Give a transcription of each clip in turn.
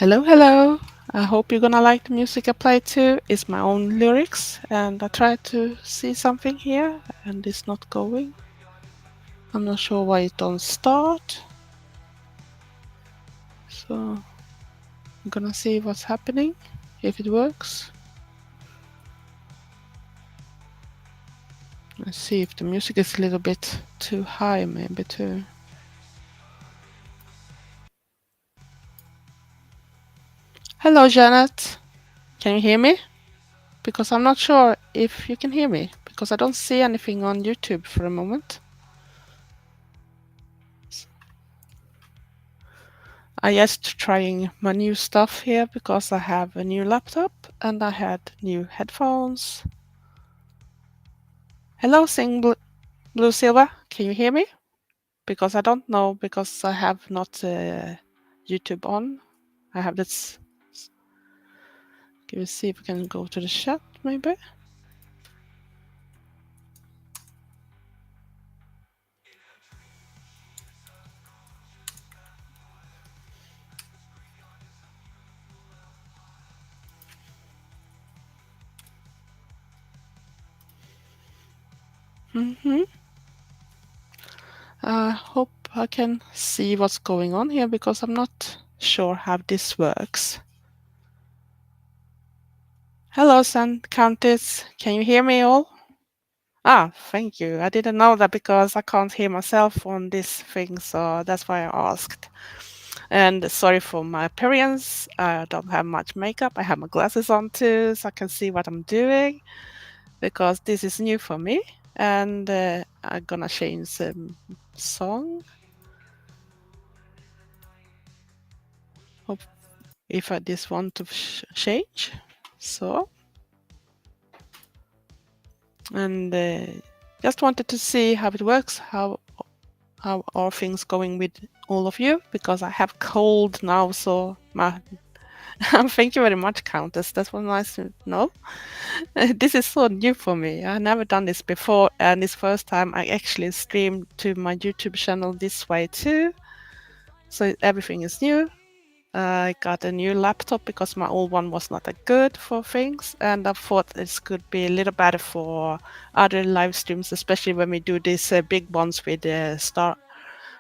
Hello, hello. I hope you're gonna like the music I play too. It's my own lyrics, and I try to see something here, and it's not going. I'm not sure why it don't start. So I'm gonna see what's happening, if it works. Let's see if the music is a little bit too high, maybe too. Hello, Janet. Can you hear me? Because I'm not sure if you can hear me, because I don't see anything on YouTube for a moment. I just trying my new stuff here because I have a new laptop and I had new headphones. Hello, Blue Silver. Can you hear me? Because I don't know because I have not YouTube on. I have this. Can we see if we can go to the chat maybe? Mm-hmm. I hope I can see what's going on here because I'm not sure how this works. Hello, San Countess. Can you hear me all? Ah, thank you. I didn't know that because I can't hear myself on this thing, so that's why I asked. And sorry for my appearance. I don't have much makeup. I have my glasses on too, so I can see what I'm doing because this is new for me. And I'm gonna change some song. Hope if I just want to change. So, and just wanted to see how it works, how are things going with all of you? Because I have cold now, so thank you very much, Countess. That was nice to know. This is so new for me. I've never done this before, and it's first time I actually streamed to my YouTube channel this way too. So everything is new. I got a new laptop because my old one was not that good for things, and I thought this could be a little better for other live streams, especially when we do these big ones with Star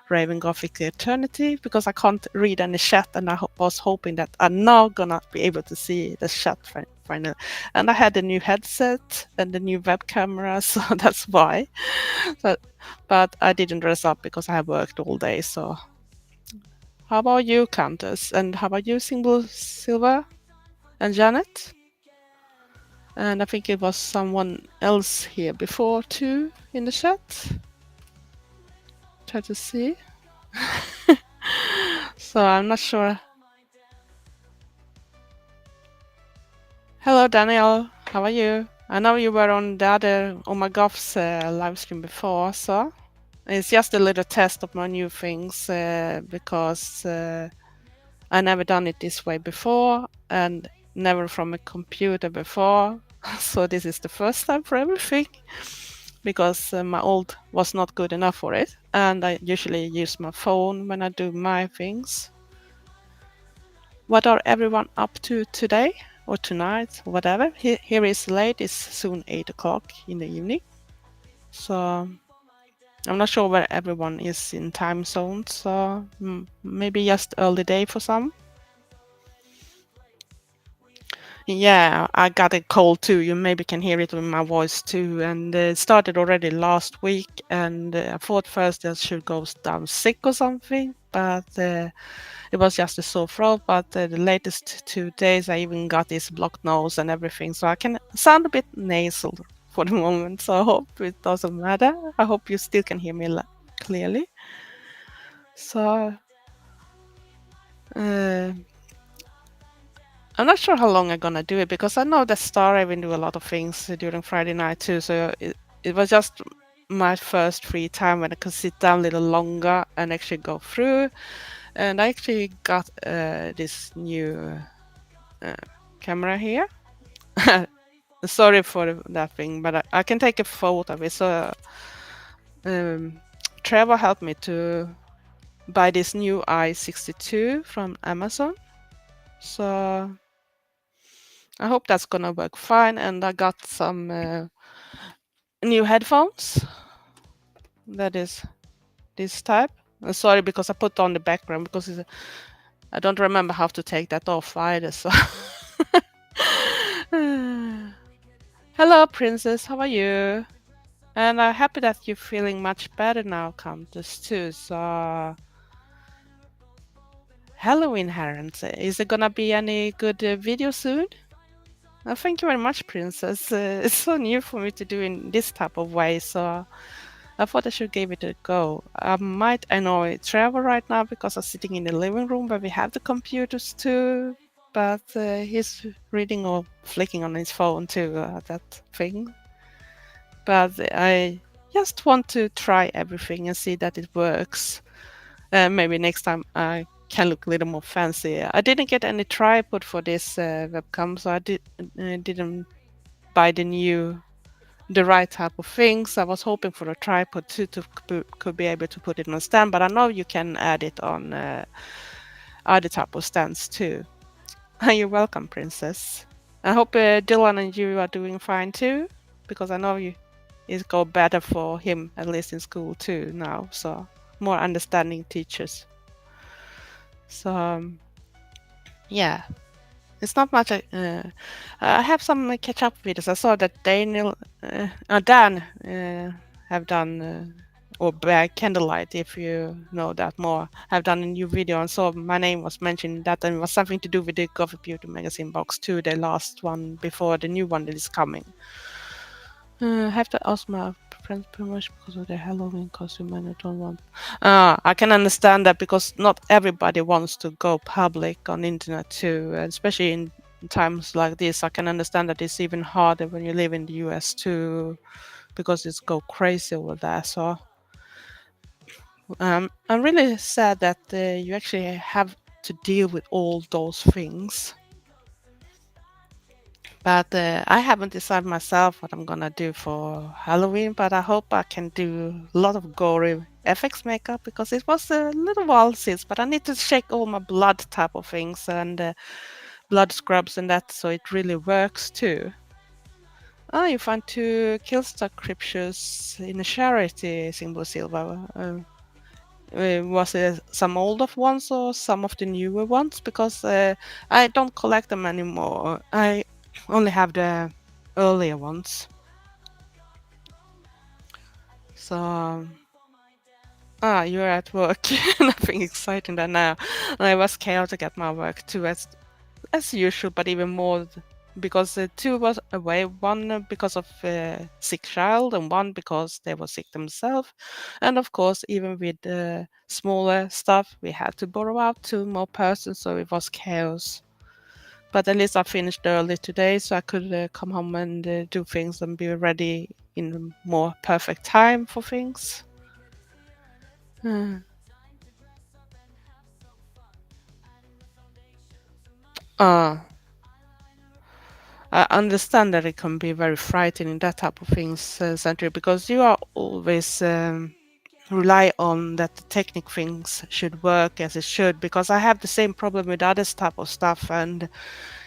Raven Gothic Eternity, because I can't read any chat, and I was hoping that I'm now gonna be able to see the chat finally. And I had a new headset and a new web camera, so that's why. But I didn't dress up because I have worked all day. So, how about you, Countess? And how about you, Single Silver and Janet? And I think it was someone else here before too in the chat. Try to see. So I'm not sure. Hello, Daniel. How are you? I know you were on the other Oh My Goths live stream before, so it's just a little test of my new things because I never done it this way before and never from a computer before. So this is the first time for everything because my old was not good enough for it, and I usually use my phone when I do my things. What are everyone up to today or tonight, whatever? Here is late. It's soon 8 o'clock in the evening. So I'm not sure where everyone is in time zones. So maybe just early day for some. Yeah, I got a cold too. You maybe can hear it in my voice too. And it started already last week. And I thought first I should go down sick or something, but it was just a sore throat. But the latest 2 days, I even got this blocked nose and everything, so I can sound a bit nasal for the moment. So I hope it doesn't matter. I hope you still can hear me clearly. So. Uh, I'm not sure how long I'm gonna do it because I know that Star Raven do a lot of things during Friday night too. So it was just my first free time when I could sit down a little longer and actually go through. And I actually got this new uh, camera here. Sorry for that thing, but I can take a photo of it. So um, Trevor helped me to buy this new i62 from Amazon. So I hope that's gonna work fine. And I got some new headphones. That is this type. Sorry because I put on the background because I don't remember how to take that off either. So hello, princess. How are you? And I'm happy that you're feeling much better now, Countess, too. So, Halloween, Herons. Is there gonna be any good video soon? Thank you very much, Princess. It's so new for me to do in this type of way, so I thought I should give it a go. I might annoy Trevor right now because I'm sitting in the living room where we have the computers too, but he's reading or flicking on his phone too, that thing. But I just want to try everything and see that it works. Maybe next time I can look a little more fancy. I didn't get any tripod for this webcam, so I didn't buy the right type of things. I was hoping for a tripod too to could be able to put it on a stand, but I know you can add it on other type of stands too. You're welcome, Princess. I hope Dylan and you are doing fine too, because I know it's go better for him at least in school too now. So more understanding teachers. So yeah, it's not much. I have some catch up videos. I saw that Dan have done or Bear Candlelight, if you know that more, have done a new video and saw my name was mentioned that and it was something to do with the Coffee Beauty magazine box too, the last one before the new one that is coming. I have to ask my friends permission because of the Halloween costume and I don't want. I can understand that because not everybody wants to go public on internet too, especially in times like this. I can understand that it's even harder when you live in the US too, because it's go crazy over there. So I'm really sad that you actually have to deal with all those things. But I haven't decided myself what I'm gonna do for Halloween, but I hope I can do a lot of gory FX makeup because it was a little while since, but I need to check all my blood type of things and blood scrubs and that so it really works too. Oh, you find two Killstar Cryptures in a charity, Symbol Silver. Was it some older ones or some of the newer ones? Because I don't collect them anymore. I only have the earlier ones. So, you're at work. Nothing exciting than now. I was chaotic at my work too, as usual, but even more because two was away. One because of sick child, and one because they were sick themselves. And of course, even with smaller stuff, we had to borrow out two more persons, so it was chaos. But at least I finished early today, so I could come home and do things and be ready in a more perfect time for things. Uh, uh, I understand that it can be very frightening, that type of things, Sandra, because you are always rely on that the technical things should work as it should. Because I have the same problem with other type of stuff, and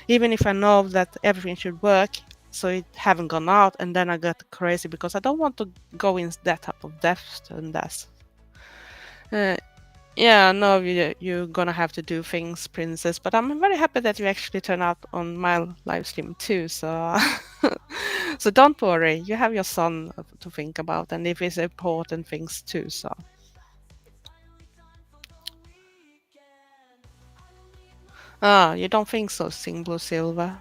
even if I know that everything should work, so it haven't gone out, and then I got crazy because I don't want to go in that type of depth and that. Uh, Yeah, no, you're gonna have to do things, Princess. But I'm very happy that you actually turn out on my live stream too. So, so don't worry. You have your son to think about, and if it's important things too. So, you don't think so, Sing Blue Silver?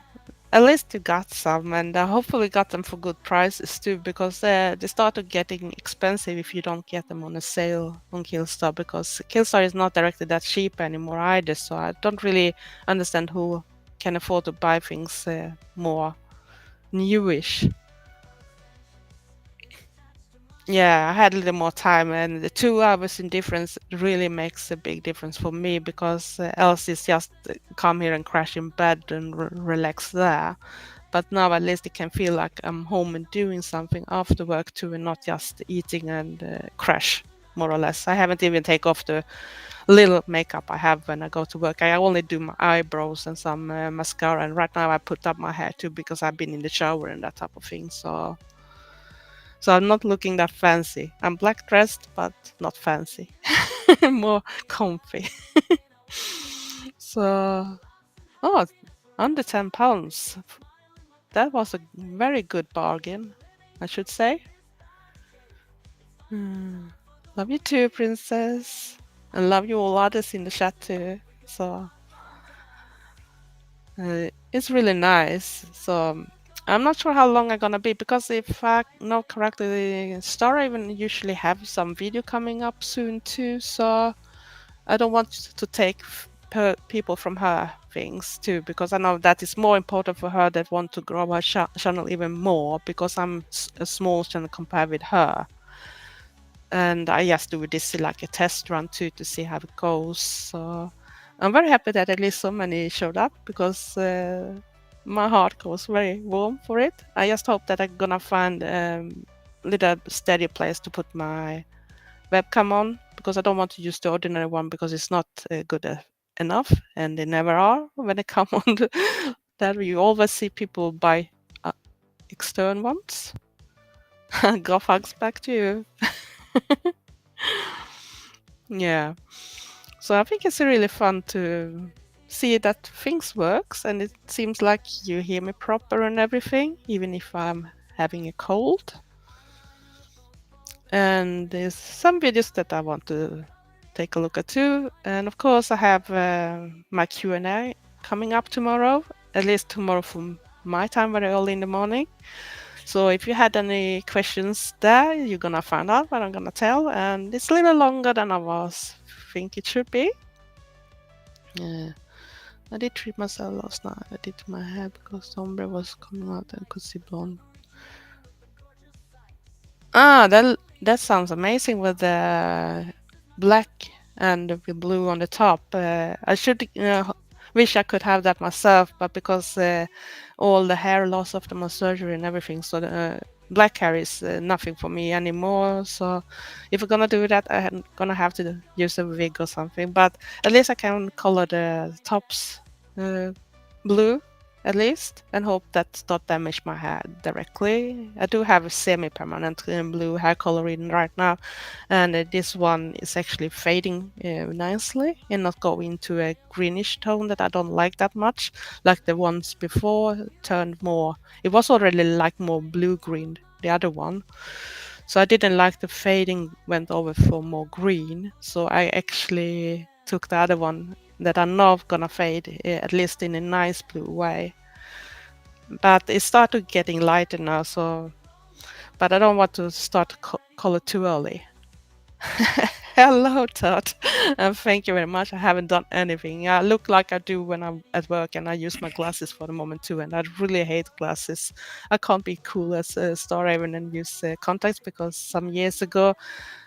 At least you got some, and hopefully got them for good prices too, because they started getting expensive if you don't get them on a sale on Killstar, because Killstar is not directly that cheap anymore either. So I don't really understand who can afford to buy things more newish. Yeah, I had a little more time, and the 2 hours in difference really makes a big difference for me because else it's just come here and crash in bed and relax there. But now at least it can feel like I'm home and doing something after work too, and not just eating and crash. more or less. I haven't even taken off the little makeup I have when I go to work. I only do my eyebrows and some mascara, and right now I put up my hair too because I've been in the shower and that type of thing. So I'm not looking that fancy. I'm black dressed, but not fancy. More comfy. So, oh, under £10. That was a very good bargain, I should say. Hmm. Love you too, princess. And love you all others in the chat too. So it's really nice. So I'm not sure how long I'm gonna be because if I know correctly, Star even usually have some video coming up soon too. So I don't want to take people from her things too because I know that is more important for her that want to grow her channel even more because I'm a small channel compared with her. And I just do this like a test run too to see how it goes. So I'm very happy that at least so many showed up because my heart goes very warm for it. I just hope that I'm gonna find a little steady place to put my webcam on because I don't want to use the ordinary one because it's not good enough, and they never are when they come on. That you always see people buy external ones. Golf hugs back to you. Yeah. So I think it's really fun to see that things works and it seems like you hear me proper and everything, even if I'm having a cold. And there's some videos that I want to take a look at too. And of course I have my Q&A coming up tomorrow, at least tomorrow from my time, very early in the morning. So if you had any questions there, you're gonna find out what I'm gonna tell. And it's a little longer than I was think it should be. Yeah. I did treat myself last night. I did my hair because the ombre was coming out and could see blonde. Ah, that sounds amazing with the black and the blue on the top. I should wish I could have that myself, but because all the hair loss after my surgery and everything, so the black hair is nothing for me anymore. So if I'm gonna do that, I'm gonna have to use a wig or something. But at least I can color the tops blue at least, and hope that's not damage my hair directly. I do have a semi-permanent blue hair coloring right now, and this one is actually fading nicely and not going into a greenish tone that I don't like that much, like the ones before turned more. It was already like more blue-green, the other one. So I didn't like the fading went over for more green. So I actually took the other one that are not gonna fade, at least in a nice blue way. But it started getting lighter now, so but I don't want to start color too early. Hello, Todd, and thank you very much. I haven't done anything. I look like I do when I'm at work, and I use my glasses for the moment too. And I really hate glasses. I can't be cool as a Star Raven and use contacts because some years ago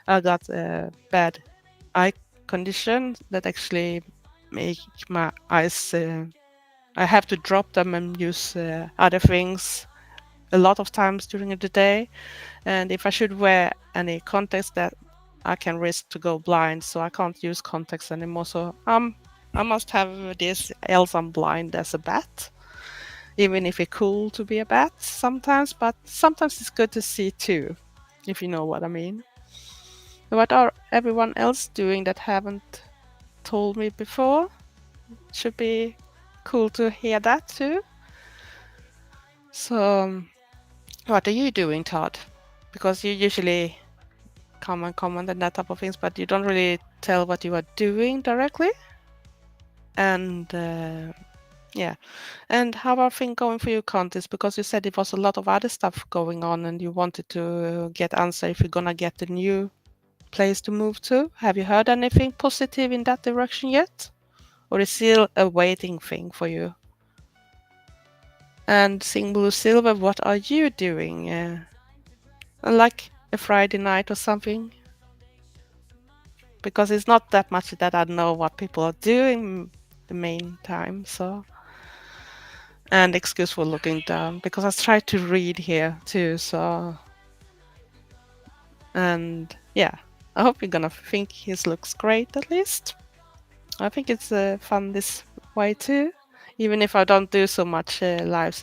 I got a bad eye condition that actually make my eyes. I have to drop them and use other things a lot of times during the day. And if I should wear any contacts, that I can risk to go blind, so I can't use contacts anymore. So I must have this, else I'm blind as a bat. Even if it's cool to be a bat sometimes, but sometimes it's good to see too, if you know what I mean. What are everyone else doing that haven't told me before? Should be cool to hear that too. So, what are you doing, Todd? Because you usually comment and that type of things, but you don't really tell what you are doing directly. And yeah, and how are things going for your contest? Because you said it was a lot of other stuff going on, and you wanted to get answer if you're gonna get a new place to move to. Have you heard anything positive in that direction yet, or is still a waiting thing for you? And Sing Blue Silver, what are you doing? Like a Friday night or something? Because it's not that much that I know what people are doing the main time. So, and excuse for looking down because I tried to read here too. So, and yeah, I hope you're gonna think his looks great at least. I think it's fun this way too, even if I don't do so much lives.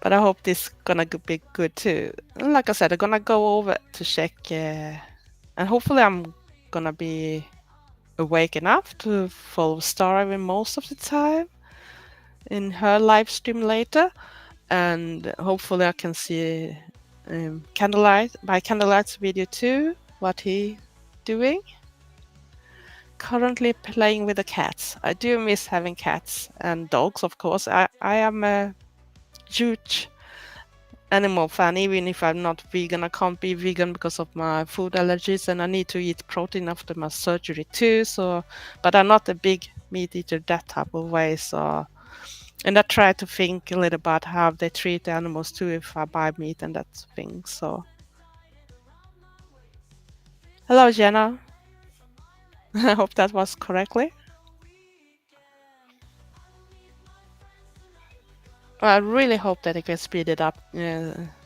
But I hope this gonna be good too. And like I said, I'm gonna go over to check, and hopefully I'm gonna be awake enough to follow Starvin most of the time in her live stream later, and hopefully I can see candlelight's video too, what he doing. Currently playing with the cats. I do miss having cats and dogs, of course. I am a huge animal fan, even if I'm not vegan. I can't be vegan because of my food allergies, and I need to eat protein after my surgery too. So, but I'm not a big meat eater that type of way. So, and I try to think a little about how they treat the animals too if I buy meat and that thing. So, hello, Jenna. I hope that was correctly. I really hope that it can speed it up,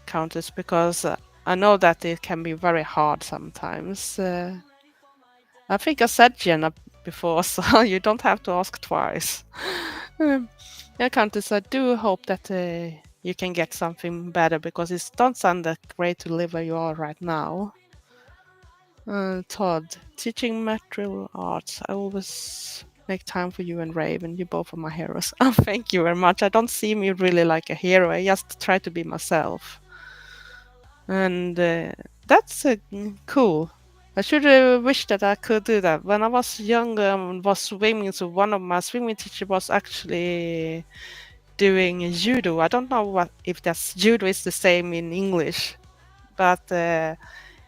Countess, because I know that it can be very hard sometimes. I think I said Jenna before, so you don't have to ask twice. Yeah, Countess, I do hope that you can get something better because it don't sound that great to live where you are right now. Todd, teaching martial arts. I always make time for you and Raven. You both are my heroes. Oh, thank you very much. I don't see me really like a hero. I just try to be myself. And that's cool. I should wish that I could do that. When I was younger and was swimming, so one of my swimming teacher was actually doing judo. I don't know what if that's judo is the same in English, but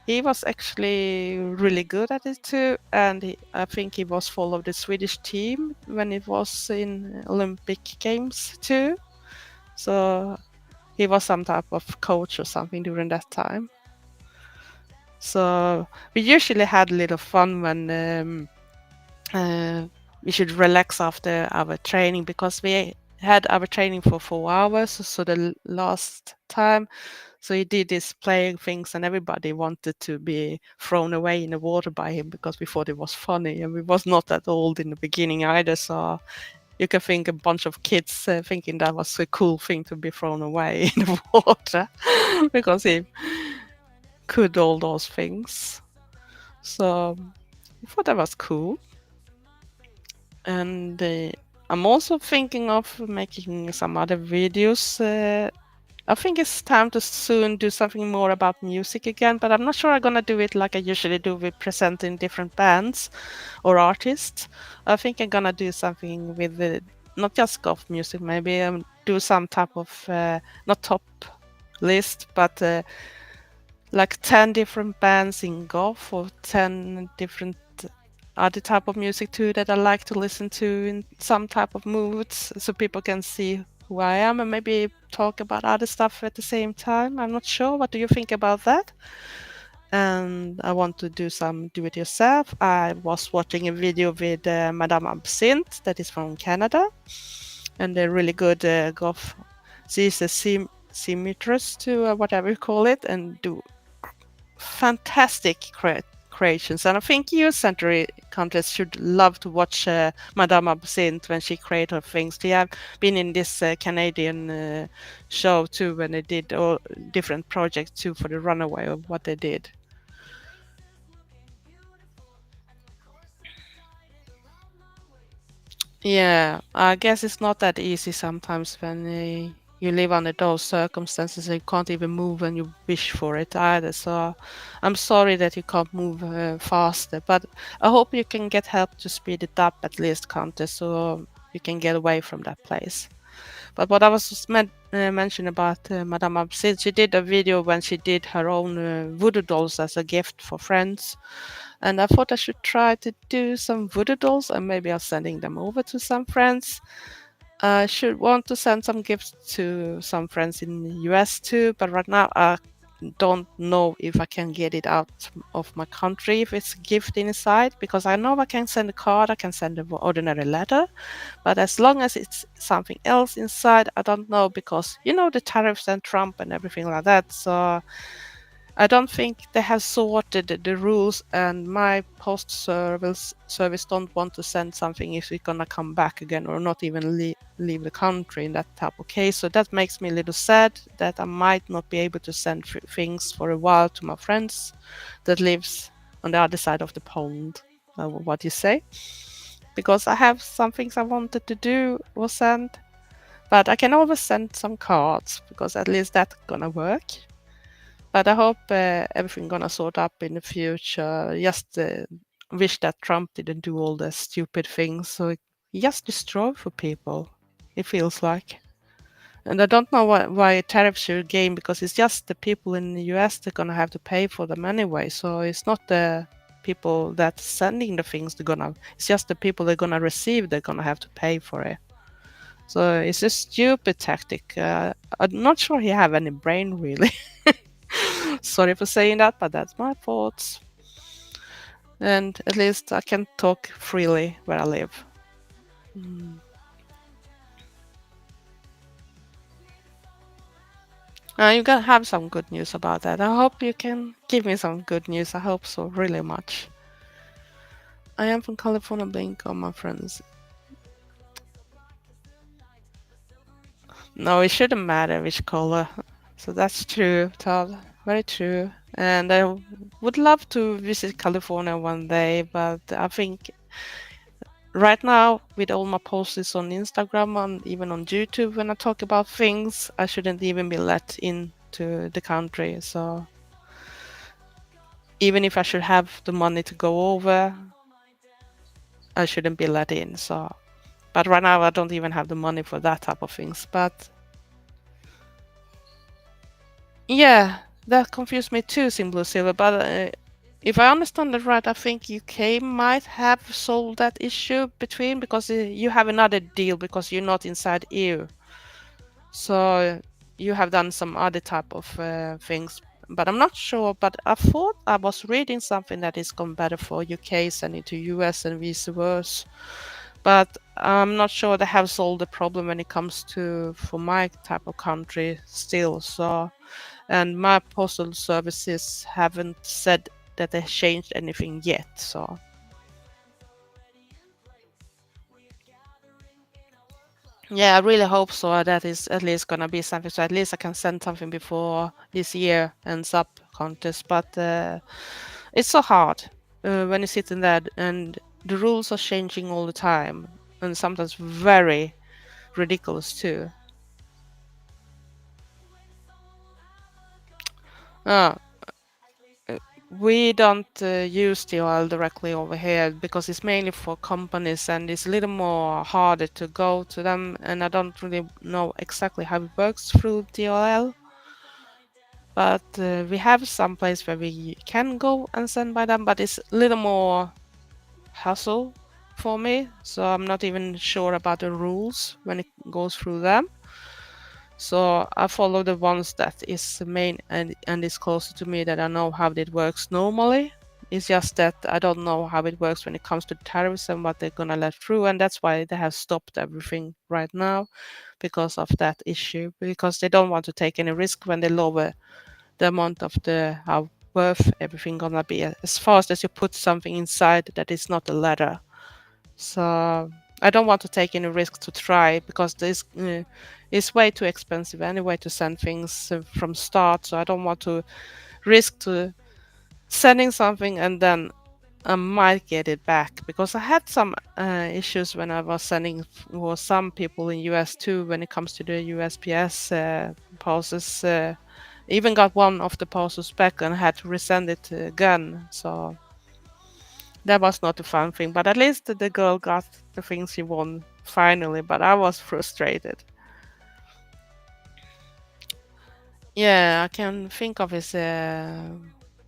he was actually really good at it too. And I think he was full of the Swedish team when it was in Olympic Games too. So he was some type of coach or something during that time. So we usually had a little fun when we should relax after our training because we had our training for 4 hours. So the last time, so he did this playing things, and everybody wanted to be thrown away in the water by him because we thought it was funny, and we was not that old in the beginning either. So you can think a bunch of kids thinking that was a cool thing to be thrown away in the water because he could all those things. So I thought that was cool. And I'm also thinking of making some other videos. I think it's time to soon do something more about music again, but I'm not sure I'm gonna do it like I usually do with presenting different bands or artists. I think I'm gonna do something with not just golf music, maybe do some type of not top list, but like 10 different bands in golf or 10 different other type of music too that I like to listen to in some type of moods so people can see who I am and maybe talk about other stuff at the same time. I'm not sure. What do you think about that? And I want to do some do it yourself. I was watching a video with Madame Absinthe that is from Canada and they're really good golf. She's a symmetrist to whatever you call it and do fantastic creations. And I think you, Century Contest, should love to watch Madame Absinthe when she created her things. They have been in this Canadian show too when they did all different projects too for the Runaway of what they did. Yeah, I guess it's not that easy sometimes when you live under those circumstances and you can't even move when you wish for it either. So I'm sorry that you can't move faster, but I hope you can get help to speed it up at least, Countess, so you can get away from that place. But what I was just mentioning about Madame Absinthe, she did a video when she did her own voodoo dolls as a gift for friends. And I thought I should try to do some voodoo dolls and maybe I'm sending them over to some friends. I should want to send some gifts to some friends in the US too, but right now I don't know if I can get it out of my country if it's a gift inside because I know I can send a card, I can send an ordinary letter, but as long as it's something else inside, I don't know because you know the tariffs and Trump and everything like that. So I don't think they have sorted the rules, and my post service don't want to send something if we're gonna come back again or not even leave the country in that type of case. So that makes me a little sad that I might not be able to send things for a while to my friends that lives on the other side of the pond. What do you say? Because I have some things I wanted to do or send, but I can always send some cards because at least that's gonna work. But I hope everything gonna sort up in the future. Just wish that Trump didn't do all the stupid things, so he just destroy for people. It feels like, and I don't know why tariffs should gain because it's just the people in the U.S. they're gonna have to pay for them anyway. So it's not the people that's sending the things they're gonna. It's just the people they're gonna receive. They're gonna have to pay for it. So it's a stupid tactic. I'm not sure he have any brain really. Sorry for saying that, but that's my thoughts. And at least I can talk freely where I live. Mm. You can have some good news about that. I hope you can give me some good news. I hope so, really much. I am from California, Blink on my friends. No, it shouldn't matter which color. So that's true, Todd. Very true. And I would love to visit California one day, but I think right now, with all my posts on Instagram and even on YouTube, when I talk about things, I shouldn't even be let into the country. So even if I should have the money to go over, I shouldn't be let in. So, but right now, I don't even have the money for that type of things. But yeah, that confused me too, Sim Blue Silver. But if I understand it right, I think UK might have solved that issue between because you have another deal because you're not inside EU. So you have done some other type of things, but I'm not sure. But I thought I was reading something that is gone better for UK sending to US and vice versa. But I'm not sure they have solved the problem when it comes to for my type of country still. So and my postal services haven't said that they changed anything yet. So yeah, I really hope so. That is at least gonna be something. So at least I can send something before this year ends up contest. But it's so hard when you sit in that, and the rules are changing all the time, and sometimes very ridiculous too. Uh, we don't use the oil directly over here because it's mainly for companies and it's a little more harder to go to them. And I don't really know exactly how it works through DOL. But we have some place where we can go and send by them, but it's a little more hassle for me. So I'm not even sure about the rules when it goes through them. So I follow the ones that is the main and is closer to me that I know how it works normally. It's just that I don't know how it works when it comes to tariffs and what they're gonna let through, and that's why they have stopped everything right now because of that issue. Because they don't want to take any risk when they lower the amount of the how worth everything gonna be as fast as you put something inside that is not a letter. So I don't want to take any risk to try because this is way too expensive anyway to send things from start. So I don't want to risk to sending something and then I might get it back because I had some issues when I was sending for some people in US too when it comes to the USPS parcels. Even got one of the parcels back and had to resend it again. So that was not a fun thing, but at least the girl got the things she won finally. But I was frustrated. Yeah, I can think of as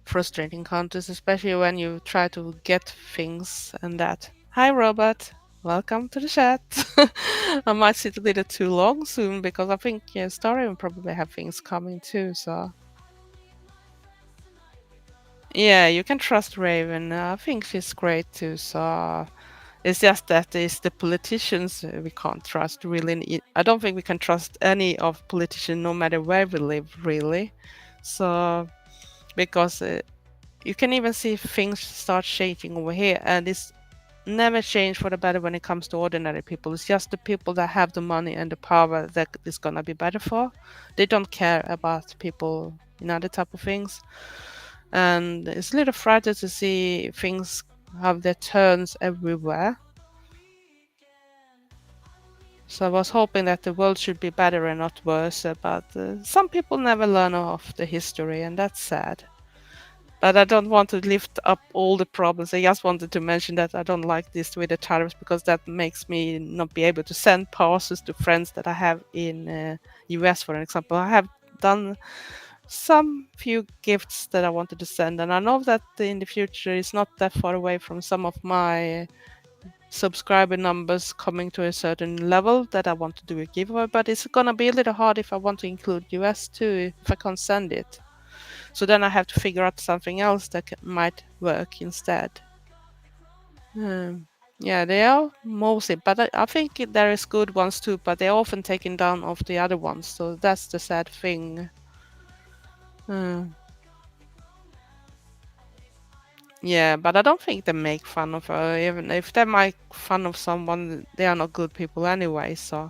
frustrating contests, especially when you try to get things and that. Hi, Robert. Welcome to the chat. I might sit a little too long soon because I think Story will probably have things coming too. So yeah, you can trust Raven. I think she's great too. So it's just that it's the politicians we can't trust really. I don't think we can trust any of politicians, no matter where we live, really. So because you can even see things start changing over here, and it's never change for the better when it comes to ordinary people. It's just the people that have the money and the power that is gonna be better for. They don't care about people in other type of things, and it's a little frightening to see things have their turns everywhere. So I was hoping that the world should be better and not worse, but some people never learn of the history, and that's sad. But I don't want to lift up all the problems. I just wanted to mention that I don't like this with the tariffs because that makes me not be able to send parcels to friends that I have in US, for example. I have done some few gifts that I wanted to send, and I know that in the future it's not that far away from some of my subscriber numbers coming to a certain level that I want to do a giveaway, but it's gonna be a little hard if I want to include US too, if I can't send it. So then I have to figure out something else that might work instead. Yeah, they are mostly, but I think there is good ones too, but they're often taken down of the other ones, so that's the sad thing. Hmm. Yeah, but I don't think they make fun of her. Even if they make fun of someone, they are not good people anyway, so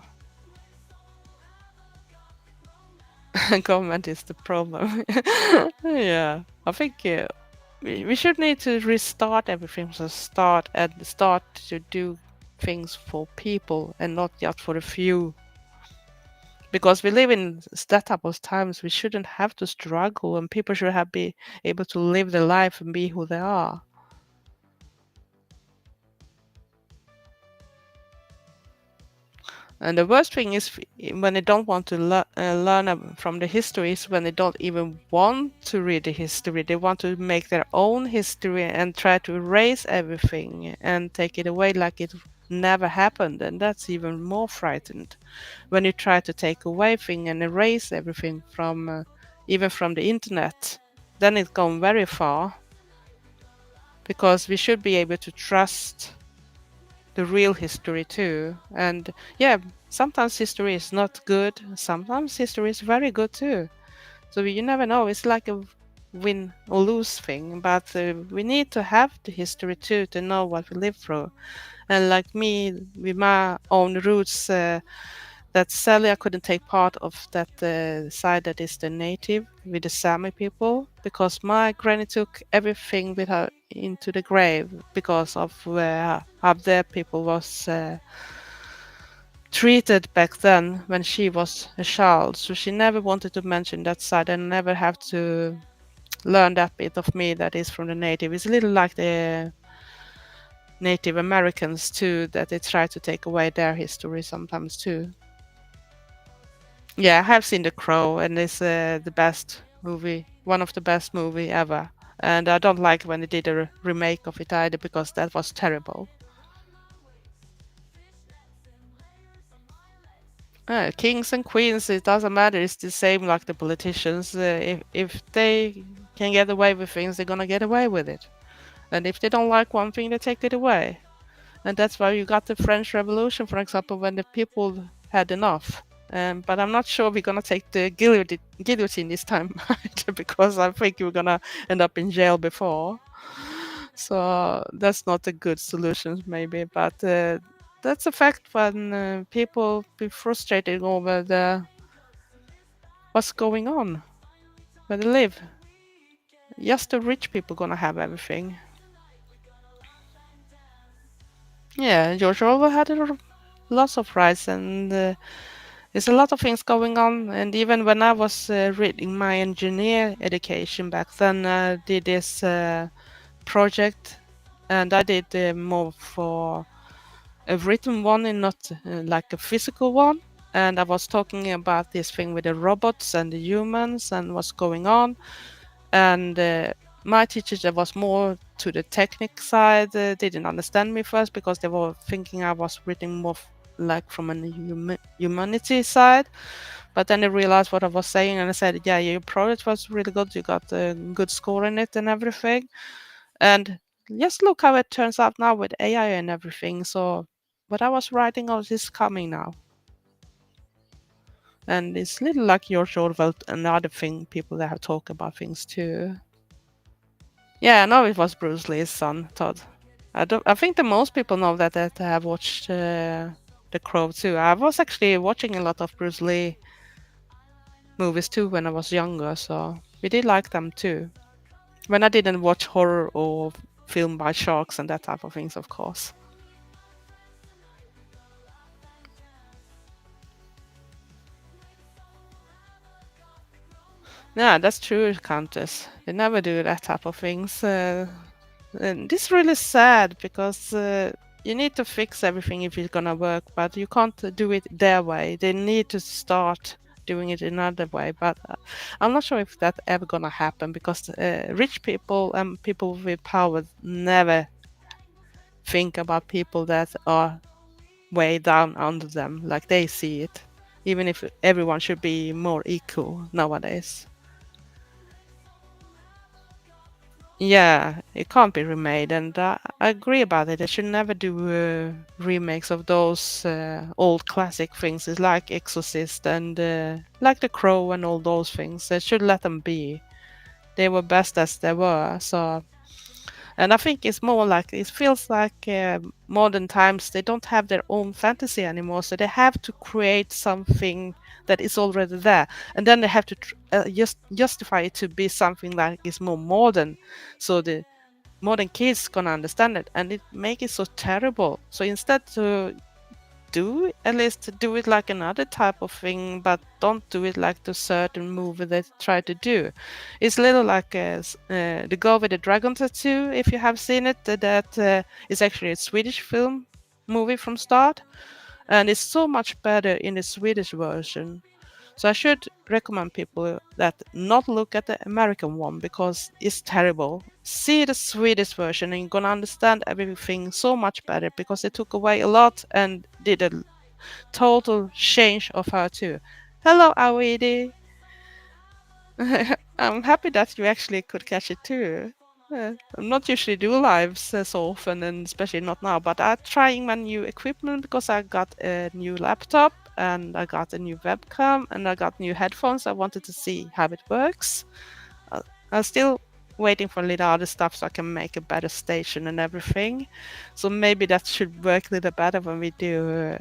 government is the problem. Yeah, I think we should need to restart everything. So start to do things for people and not just for a few. Because we live in that type of times, we shouldn't have to struggle, and people should have be able to live their life and be who they are. And the worst thing is when they don't want to learn from the histories, when they don't even want to read the history. They want to make their own history and try to erase everything and take it away like it never happened. And that's even more frightened when you try to take away things and erase everything from even from the internet. Then it's gone very far because we should be able to trust the real history too. And yeah, sometimes history is not good, sometimes history is very good too. So you never know. It's like a win or lose thing. But we need to have the history too to know what we live through. And like me, with my own roots, that sadly I couldn't take part of that side that is the native with the Sami people because my granny took everything with her into the grave because of how their people was treated back then when she was a child. So she never wanted to mention that side and never have to learn that bit of me that is from the native. It's a little like the Native Americans too, that they try to take away their history sometimes too. Yeah, I have seen The Crow, and it's the best movie, one of the best movie ever. And I don't like when they did a remake of it either because that was terrible. Kings and queens, it doesn't matter. It's the same like the politicians. If they can get away with things, they're gonna get away with it. And if they don't like one thing, they take it away. And that's why you got the French Revolution, for example, when the people had enough. But I'm not sure we're gonna take the guillotine this time because I think we're gonna end up in jail before. So that's not a good solution, maybe. But that's a fact when people be frustrated over the what's going on where they live. Just the rich people gonna have everything. Yeah, George Orwell had lots of rights and. There's a lot of things going on, and even when I was reading my engineer education back then, I did this project, and I did more for a written one and not like a physical one. And I was talking about this thing with the robots and the humans and what's going on. And my teacher that was more to the technical side didn't understand me first because they were thinking I was written more like from a humanity side. But then I realized what I was saying, and I said, "Yeah, your project was really good. You got a good score in it and everything." And just look how it turns out now with AI and everything. So what I was writing out is coming now, and it's little like George Orwell and other thing people that have talked about things too. Yeah, I know it was Bruce Lee's son, Todd. I think the most people know that have watched The Crow too. I was actually watching a lot of Bruce Lee movies too when I was younger, so we did like them too. When I didn't watch horror or film by sharks and that type of things, of course. Yeah, that's true, Countess. They never do that type of things. And this is really sad because you need to fix everything if it's gonna work, but you can't do it their way. They need to start doing it another way. But I'm not sure if that ever gonna happen because rich people and people with power never think about people that are way down under them like they see it. Even if everyone should be more equal nowadays. Yeah, it can't be remade, and I agree about it. They should never do remakes of those old classic things. It's like Exorcist and like The Crow and all those things. They should let them be. They were best as they were. So, and I think it's more like it feels like modern times they don't have their own fantasy anymore, so they have to create something that is already there, and then they have to just justify it to be something that is more modern, so the modern kids gonna understand it, and it make it so terrible. So instead to do at least do it like another type of thing, but don't do it like the certain movie they try to do. It's a little like The Girl with the Dragon Tattoo, if you have seen it. That is actually a Swedish film movie from start, and it's so much better in the Swedish version. So I should recommend people that not look at the American one because it's terrible. See the Swedish version and you're gonna understand everything so much better because they took away a lot and did a total change of her too. Hello, Awidi. I'm happy that you actually could catch it too. I'm not usually do lives so often, and especially not now. But I'm trying my new equipment because I got a new laptop and I got a new webcam and I got new headphones. I wanted to see how it works. I'm still waiting for a little other stuff so I can make a better station and everything. So maybe that should work a little better when we do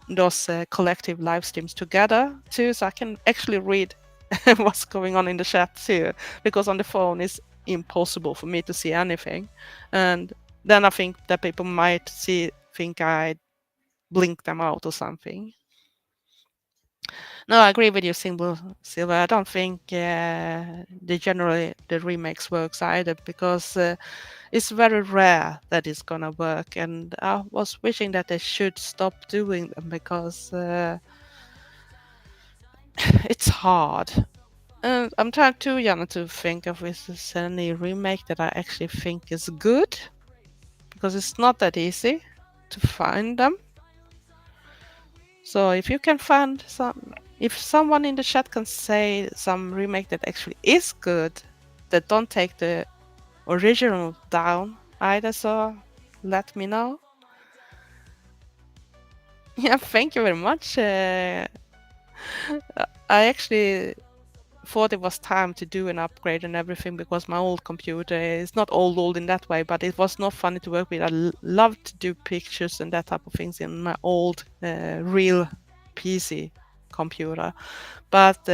those collective live streams together too. So I can actually read what's going on in the chat too, because on the phone it's impossible for me to see anything. And then I think that people might think I blink them out or something. No, I agree with you, Silver. I don't think the remakes works either because it's very rare that it's gonna work, and I was wishing that they should stop doing them because it's hard. And I'm trying too young to think of if there's any remake that I actually think is good because it's not that easy to find them. So if you can find some, if someone in the chat can say some remake that actually is good, that don't take the original down either, so let me know. Yeah, thank you very much. I actually thought it was time to do an upgrade and everything because my old computer is not old in that way, but it was not funny to work with. I loved to do pictures and that type of things in my old real PC computer. But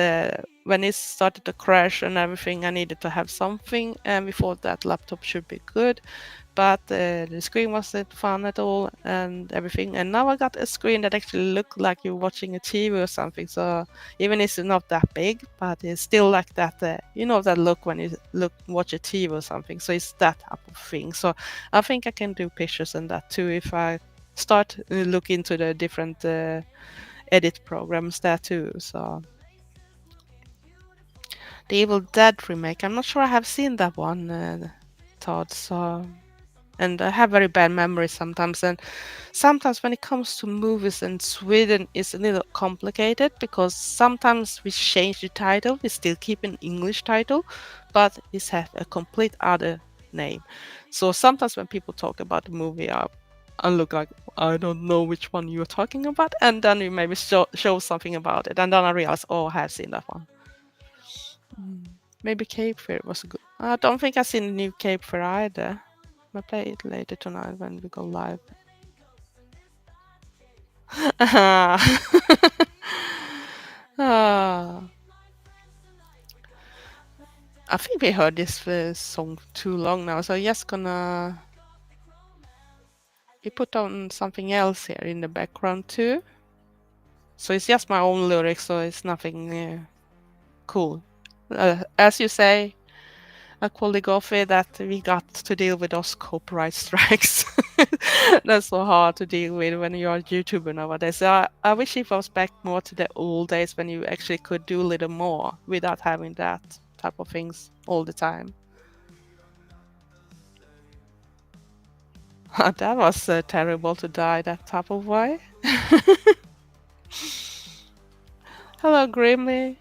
when it started to crash and everything, I needed to have something, and we thought that laptop should be good. But the screen wasn't fun at all and everything. And now I got a screen that actually looked like you're watching a TV or something. So even if it's not that big, but it's still like that. You know that look when you watch a TV or something. So it's that type of thing. So I think I can do pictures and that too if I start look into the different edit programs there too. So the Evil Dead remake. I'm not sure I have seen that one, Todd. So, and I have very bad memories sometimes. And sometimes when it comes to movies in Sweden, it's a little complicated because sometimes we change the title, we still keep an English title, but it has a complete other name. So sometimes when people talk about the movie, I look like I don't know which one you're talking about, and then you maybe show something about it, and then I realize, oh, I have seen that one. Maybe Cape Fear was good. I don't think I've seen the new Cape Fear either. I'll play it later tonight when we go live. Ah, I think we heard this song too long now, so I'm just gonna we put on something else here in the background too. So it's just my own lyrics, so it's nothing cool. As you say, a colleague of it, that we got to deal with those copyright strikes. That's so hard to deal with when you're a YouTuber nowadays. So I wish it was back more to the old days when you actually could do a little more without having that type of things all the time. That was terrible to die that type of way. Hello, Grimly.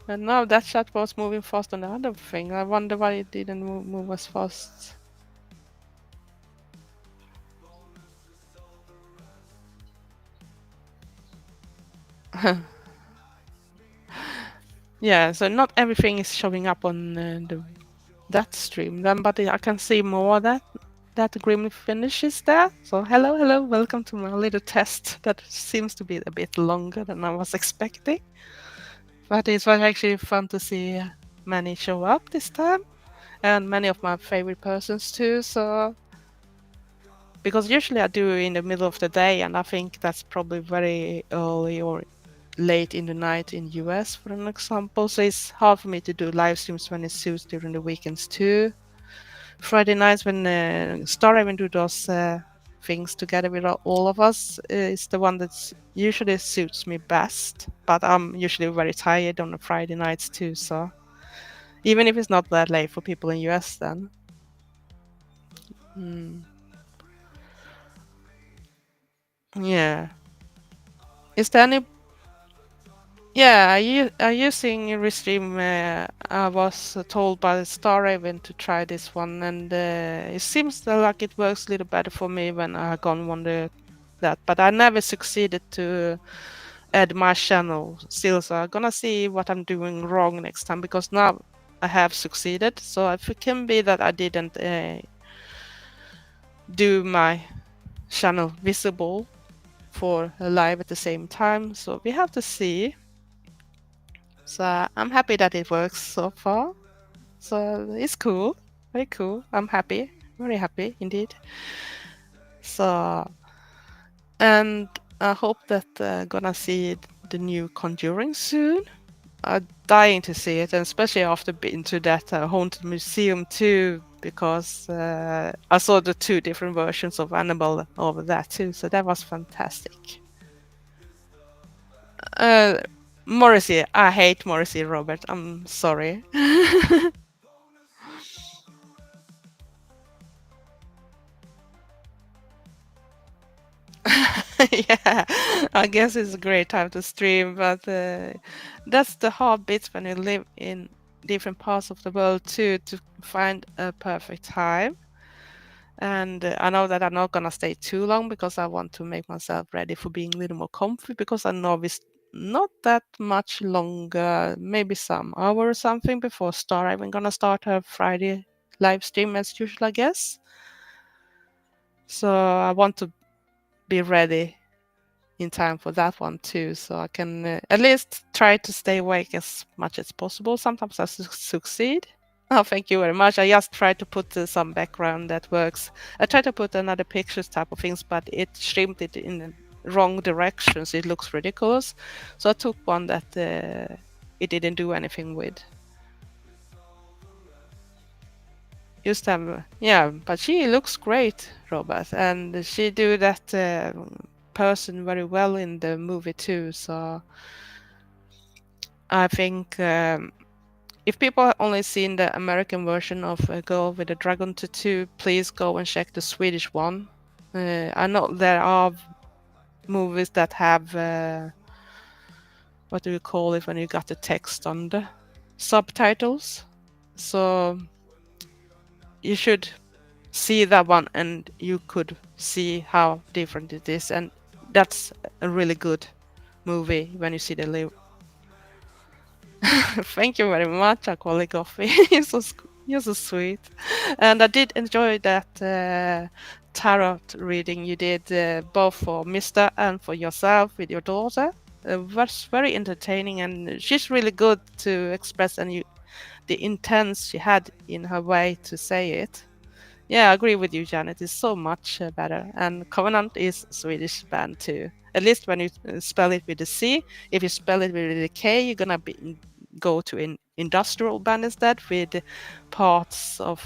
And now that shot was moving fast on the other thing. I wonder why it didn't move as fast. Yeah, so not everything is showing up on that stream then, but I can see more that Grimly finishes there. So hello, welcome to my little test that seems to be a bit longer than I was expecting. But it was actually fun to see many show up this time, and many of my favorite persons too. So because usually I do in the middle of the day, and I think that's probably very early or late in the night in US, for an example. So it's hard for me to do live streams when it suits during the weekends too. Friday nights when Star even do those things together with all of us is the one that usually suits me best. But I'm usually very tired on the Friday nights too. So even if it's not that late for people in US, then. Mm. Yeah. Is there any? Yeah, I using Restream. I was told by Starraven to try this one, and it seems like it works a little better for me when I gone wonder that. But I never succeeded to add my channel still, so I'm gonna see what I'm doing wrong next time because now I have succeeded. So if it can be that I didn't do my channel visible for live at the same time, so we have to see. So I'm happy that it works so far. So it's cool, very cool. I'm happy, very happy indeed. So and I hope that gonna see the new Conjuring soon. I'm dying to see it, and especially after being to that haunted museum too, because I saw the two different versions of Annabelle over that too. So that was fantastic. Uh, Morrissey, I hate Morrissey, Robert. I'm sorry. Yeah, I guess it's a great time to stream, but that's the hard bit when you live in different parts of the world too, to find a perfect time. And I know that I'm not gonna stay too long because I want to make myself ready for being a little more comfy because I know it's not that much longer, maybe some hour or something before start. I'm gonna start her Friday live stream as usual, I guess. So I want to be ready in time for that one too, so I can at least try to stay awake as much as possible. Sometimes I succeed. Oh, thank you very much. I just try to put some background that works. I try to put another pictures type of things, but it trimmed it in the wrong direction, so it looks ridiculous. So I took one that it didn't do anything with. Used to have, yeah, but she looks great, Robert, and she do that person very well in the movie too. So I think if people have only seen the American version of A Girl with a Dragon Tattoo, please go and check the Swedish one. I know there are movies that have what do you call it when you got the text on the subtitles. So you should see that one and you could see how different it is, and that's a really good movie when you see the Thank you very much, Aquali Coffee. So You're so sweet. And I did enjoy that tarot reading you did both for Mr. and for yourself with your daughter. It was very entertaining, and she's really good to express the intents she had in her way to say it. Yeah, I agree with you, Janet. It's so much better. And Covenant is Swedish band too. At least when you spell it with a C. If you spell it with a K, you're gonna go to an industrial band instead, with parts of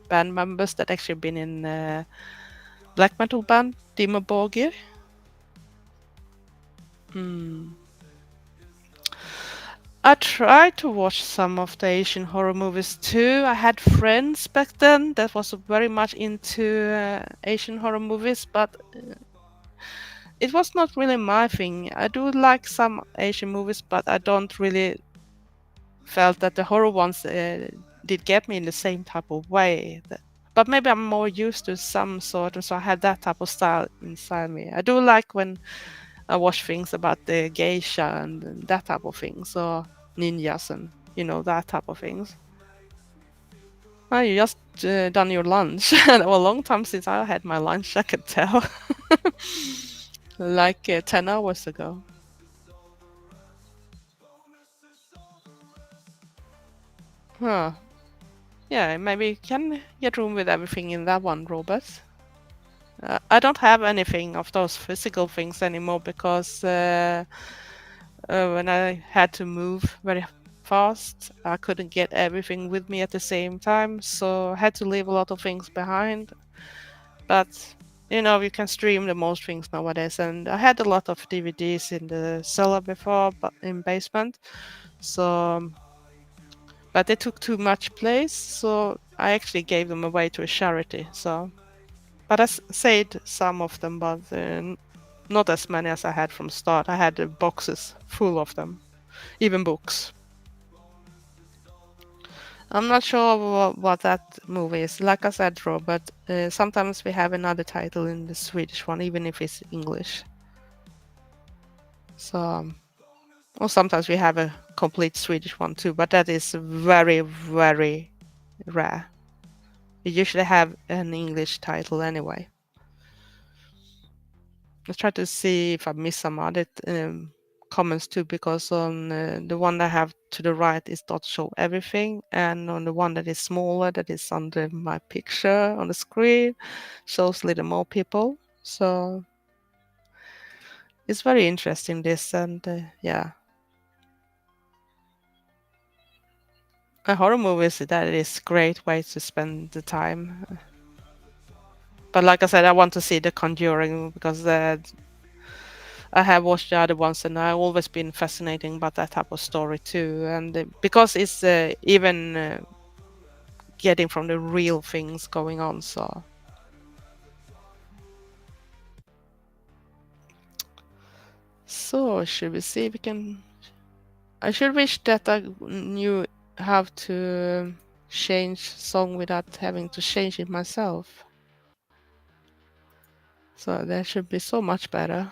band members that actually been in black metal band Dimmu Borgir. Hmm. I tried to watch some of the Asian horror movies too. I had friends back then that was very much into Asian horror movies, but it was not really my thing. I do like some Asian movies, but I don't really felt that the horror ones did get me in the same type of way. But maybe I'm more used to some sort, and so I had that type of style inside me. I do like when I watch things about the geisha and that type of thing, so ninjas and that type of things. Oh, you just done your lunch. Well, a long time since I had my lunch, I could tell. Like 10 hours ago. Huh. Yeah, maybe you can get room with everything in that one, Robert. I don't have anything of those physical things anymore because when I had to move very fast, I couldn't get everything with me at the same time, so I had to leave a lot of things behind. But you can stream the most things nowadays, and I had a lot of DVDs in the cellar before, but in basement. So, but they took too much place, so I actually gave them away to a charity. So, but I saved some of them, but not as many as I had from start. I had boxes full of them, even books. I'm not sure what that movie is. Like I said, Robert, sometimes we have another title in the Swedish one, even if it's English. So, or sometimes we have a complete Swedish one too, but that is very, very rare. We usually have an English title anyway. Let's try to see if I miss some other comments too, because on the one I have to the right is not show everything, and on the one that is smaller, that is under my picture on the screen, shows a little more people. So it's very interesting this, and yeah, a horror movies that is great way to spend the time. But like I said, I want to see The Conjuring because I have watched the other ones, and I've always been fascinating about that type of story too. And because it's even getting from the real things going on. So should we see if we can? I should wish that I knew how to change song without having to change it myself. So that should be so much better,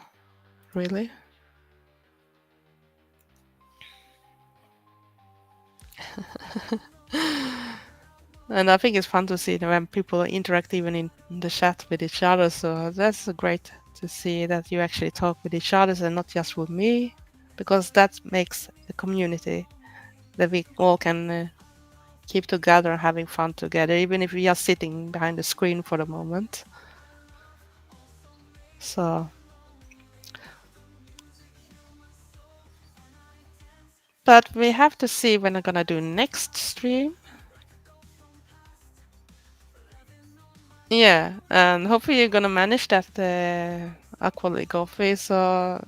really. And I think it's fun to see when people interact even in the chat with each other. So that's great to see that you actually talk with each other and not just with me, because that makes a community that we all can keep together and having fun together, even if we are sitting behind the screen for the moment. So, but we have to see when I'm gonna do next stream. Yeah, and hopefully you're gonna manage that Aqua Coffee. So,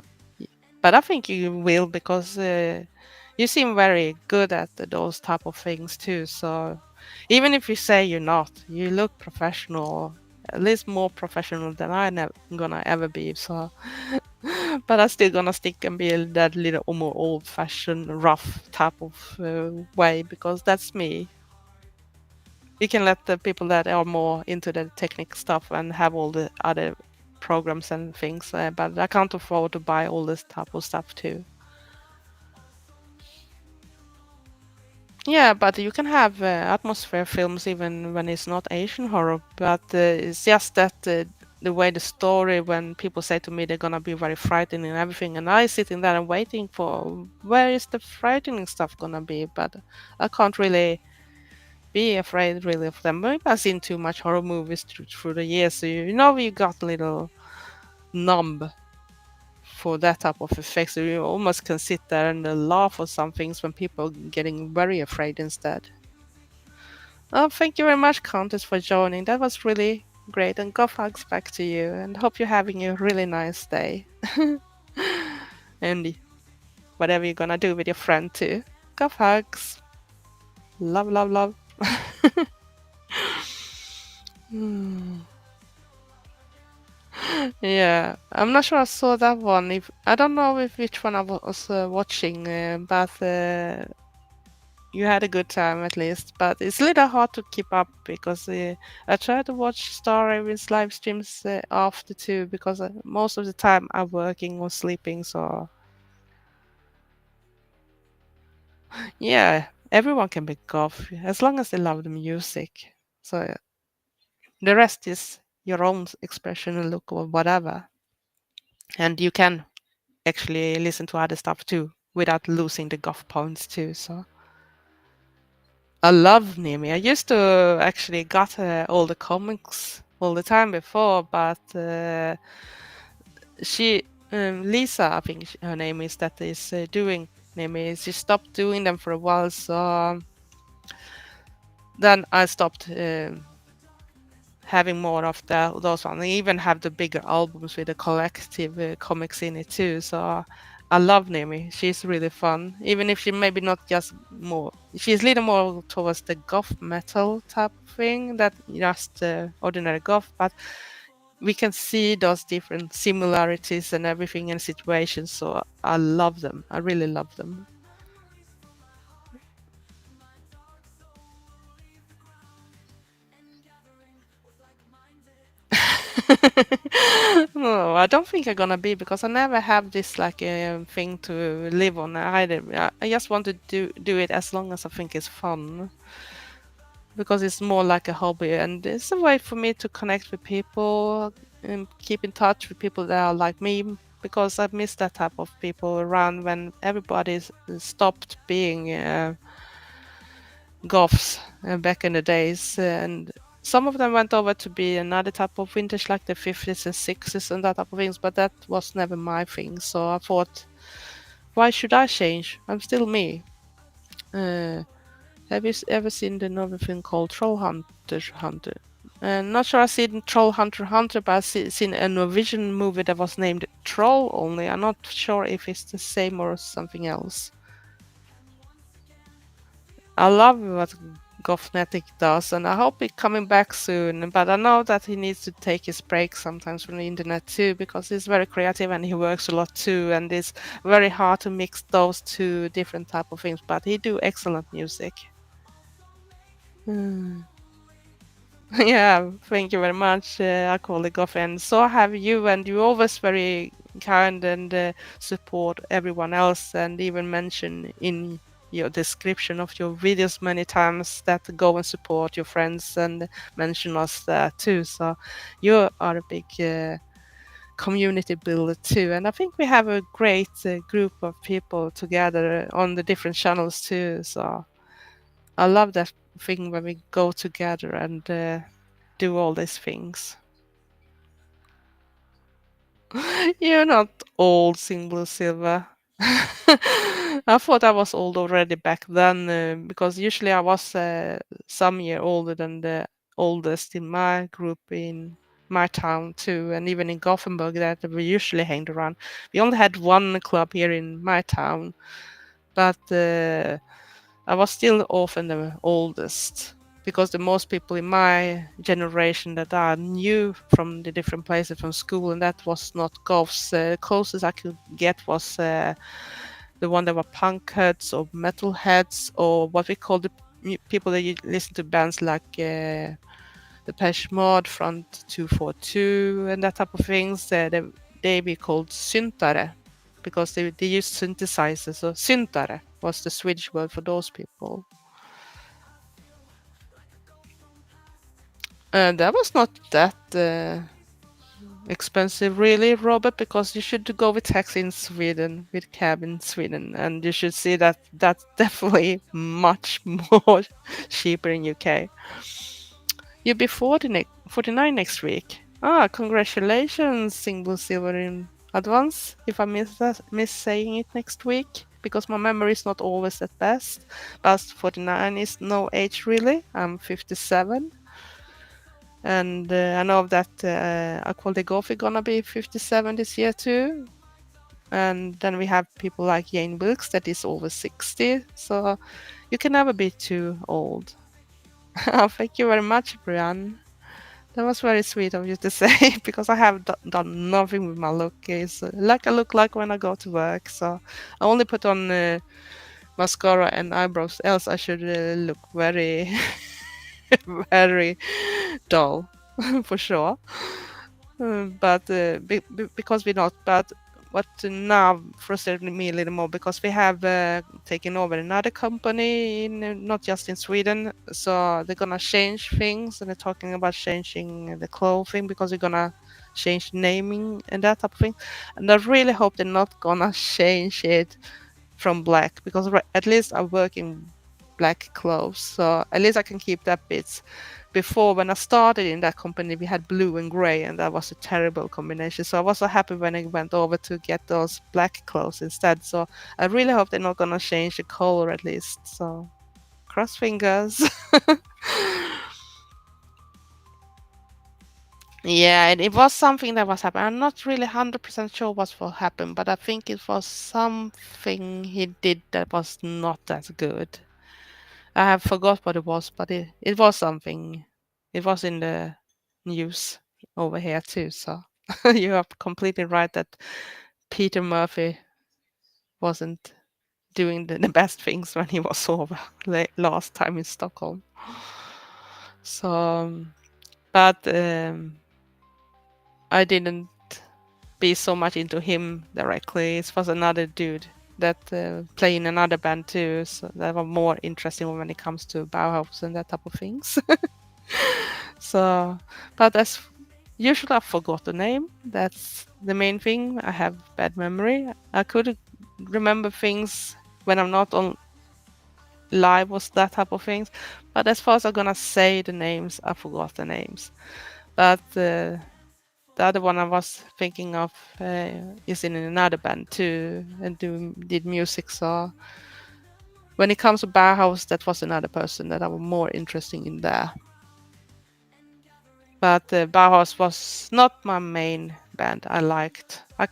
but I think you will because you seem very good at those type of things too. So, even if you say you're not, you look professional, at least more professional than gonna ever be. So, but I'm still gonna stick and be that little more old-fashioned, rough type of way because that's me. You can let the people that are more into the technical stuff and have all the other programs and things, but I can't afford to buy all this type of stuff too. Yeah, but you can have atmosphere films even when it's not Asian horror. But it's just that the way the story, when people say to me they're gonna be very frightening and everything, and I sitting there and waiting for where is the frightening stuff gonna be. But I can't really be afraid really of them. Maybe I've seen too much horror movies through the years, so you know you got a little numb for that type of effect. So you almost can sit there and laugh at some things when people are getting very afraid instead. Oh, thank you very much, Countess, for joining. That was really great. And golf hugs back to you. And hope you're having a really nice day. And whatever you're gonna do with your friend too. Golf hugs. Love, love, love. Hmm. Yeah, I'm not sure I saw that one. If I don't know if which one I was watching, but you had a good time at least. But it's a little hard to keep up because I try to watch Star Raven's live streams after too because most of the time I'm working or sleeping. So yeah, everyone can be goth as long as they love the music. So the rest is your own expression and look or whatever, and you can actually listen to other stuff too without losing the goth points too. So I love Nemi. I used to actually got all the comics all the time before, but she Lisa, I think her name is, that is doing Nemi. She stopped doing them for a while, so then I stopped having more of those ones. I even have the bigger albums with the collective comics in it too. So I love Nemi. She's really fun, even if she maybe not just more. She's leaning more towards the goth metal type thing that just ordinary goth, but we can see those different similarities and everything in situations. So I love them. I really love them. No, I don't think I'm gonna be because I never have this like thing to live on either. I just want to do it as long as I think it's fun because it's more like a hobby and it's a way for me to connect with people and keep in touch with people that are like me because I miss that type of people around when everybody's stopped being goths back in the days, and some of them went over to be another type of vintage like the 50s and 60s and that type of things, but that was never my thing. So I thought, why should I change? I'm still me. uh, have you ever seen the novel film called Troll Hunter? Not sure I've seen Troll Hunter Hunter, but seen a Norwegian movie that was named Troll only. I'm not sure if it's the same or something else. I love what Gothnetic does, and I hope it's coming back soon. But I know that he needs to take his break sometimes from the internet too, because he's very creative and he works a lot too, and it's very hard to mix those two different type of things. But he do excellent music. Hmm. Yeah, thank you very much, Akoli Goff, and so have you. And you always very kind and support everyone else, and even mention in your description of your videos many times that go and support your friends and mention us there too. So you are a big community builder too, and I think we have a great group of people together on the different channels too. So I love that thing when we go together and do all these things. You're not old, Sing Blue Silver. I thought I was old already back then because usually I was some year older than the oldest in my group in my town too, and even in Gothenburg that we usually hanged around. We only had one club here in my town, but I was still often the oldest because the most people in my generation that I knew from the different places from school, and that was not goths. The closest I could get was the one that were punk heads or metal heads or what we call the people that you listen to bands like the Depeche Mode, Front 242, and that type of things. They be called syntare because they use synthesizers. So syntare was the Swedish word for those people. That was not that expensive, really, Robert, because you should go with taxi in Sweden, with cab in Sweden, and you should see that that's definitely much more cheaper in UK. You'll be 49 next week. Ah, congratulations, single silver in advance. If I miss saying it next week, because my memory is not always at best. But 49 is no age really. I'm 57. And I know that Aquality Golf is gonna be 57 this year too. And then we have people like Jane Wilkes that is over 60. So you can never be too old. Thank you very much, Brian. That was very sweet of you to say because I have done nothing with my look. It's like I look like when I go to work. So I only put on mascara and eyebrows. Else I should look very, very dull for sure. But because we're not, but what now frustrated me a little more because we have taken over another company in not just in Sweden, so they're gonna change things and they're talking about changing the clothing because they're gonna change naming and that type of thing. And I really hope they're not gonna change it from black because at least I work in black clothes, so at least I can keep that bit. Before, when I started in that company, we had blue and gray, and that was a terrible combination. So I was so happy when I went over to get those black clothes instead. So I really hope they're not gonna change the color at least. So cross fingers. Yeah, and it was something that was happening. I'm not really 100% sure what will happen, but I think it was something he did that was not that good. I have forgot what it was, but it was something. It was in the news over here too. So you are completely right that Peter Murphy wasn't doing the best things when he was over last time in Stockholm. So, but I didn't be so much into him directly. It was another dude that play in another band too, so that was more interesting when it comes to Bauhaus and that type of things. So, but as usually, I forgot the name. That's the main thing. I have bad memory. I could remember things when I'm not on live, was that type of things. But as far as I'm gonna say the names, I forgot the names. But the other one I was thinking of is in another band too, and did music. So when it comes to Bauhaus, that was another person that I was more interested in there. But Bauhaus was not my main band I liked. I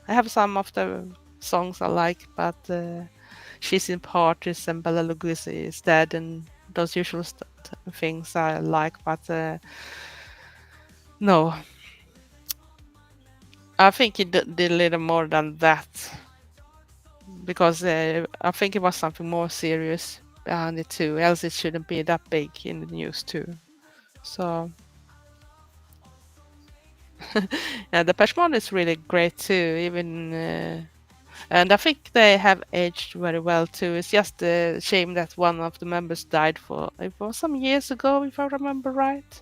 have some of the songs I like, but She's in Parties and Bella Lugosi is Dead and those usual things I like, but no. I think he did a little more than that because I think it was something more serious behind it too, else it shouldn't be that big in the news too. So yeah, the Peshmon is really great too, even and I think they have aged very well too. It's just a shame that one of the members died for it was some years ago, if I remember right.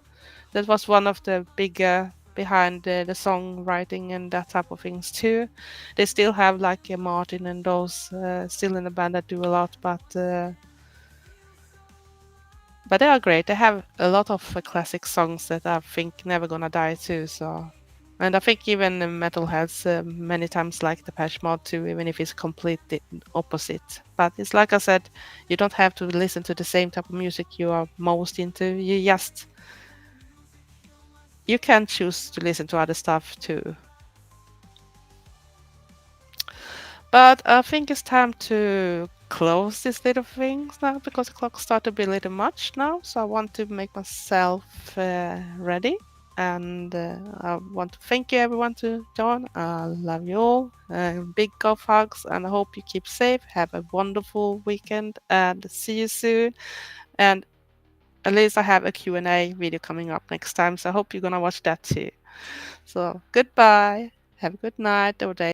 That was one of the bigger behind the songwriting and that type of things too. They still have like Martin and those still in the band that do a lot, but they are great. They have a lot of classic songs that I think never gonna die too. So, and I think even the metalheads many times like the Patch Mod too, even if it's completely opposite. But it's like I said, you don't have to listen to the same type of music you are most into. You can choose to listen to other stuff too. But I think it's time to close these little things now because the clock started to be a little much now. So I want to make myself ready. And I want to thank you everyone to join. I love you all. Big golf hugs and I hope you keep safe. Have a wonderful weekend and see you soon. And at least I have a Q&A video coming up next time. So I hope you're going to watch that too. So goodbye. Have a good night or day.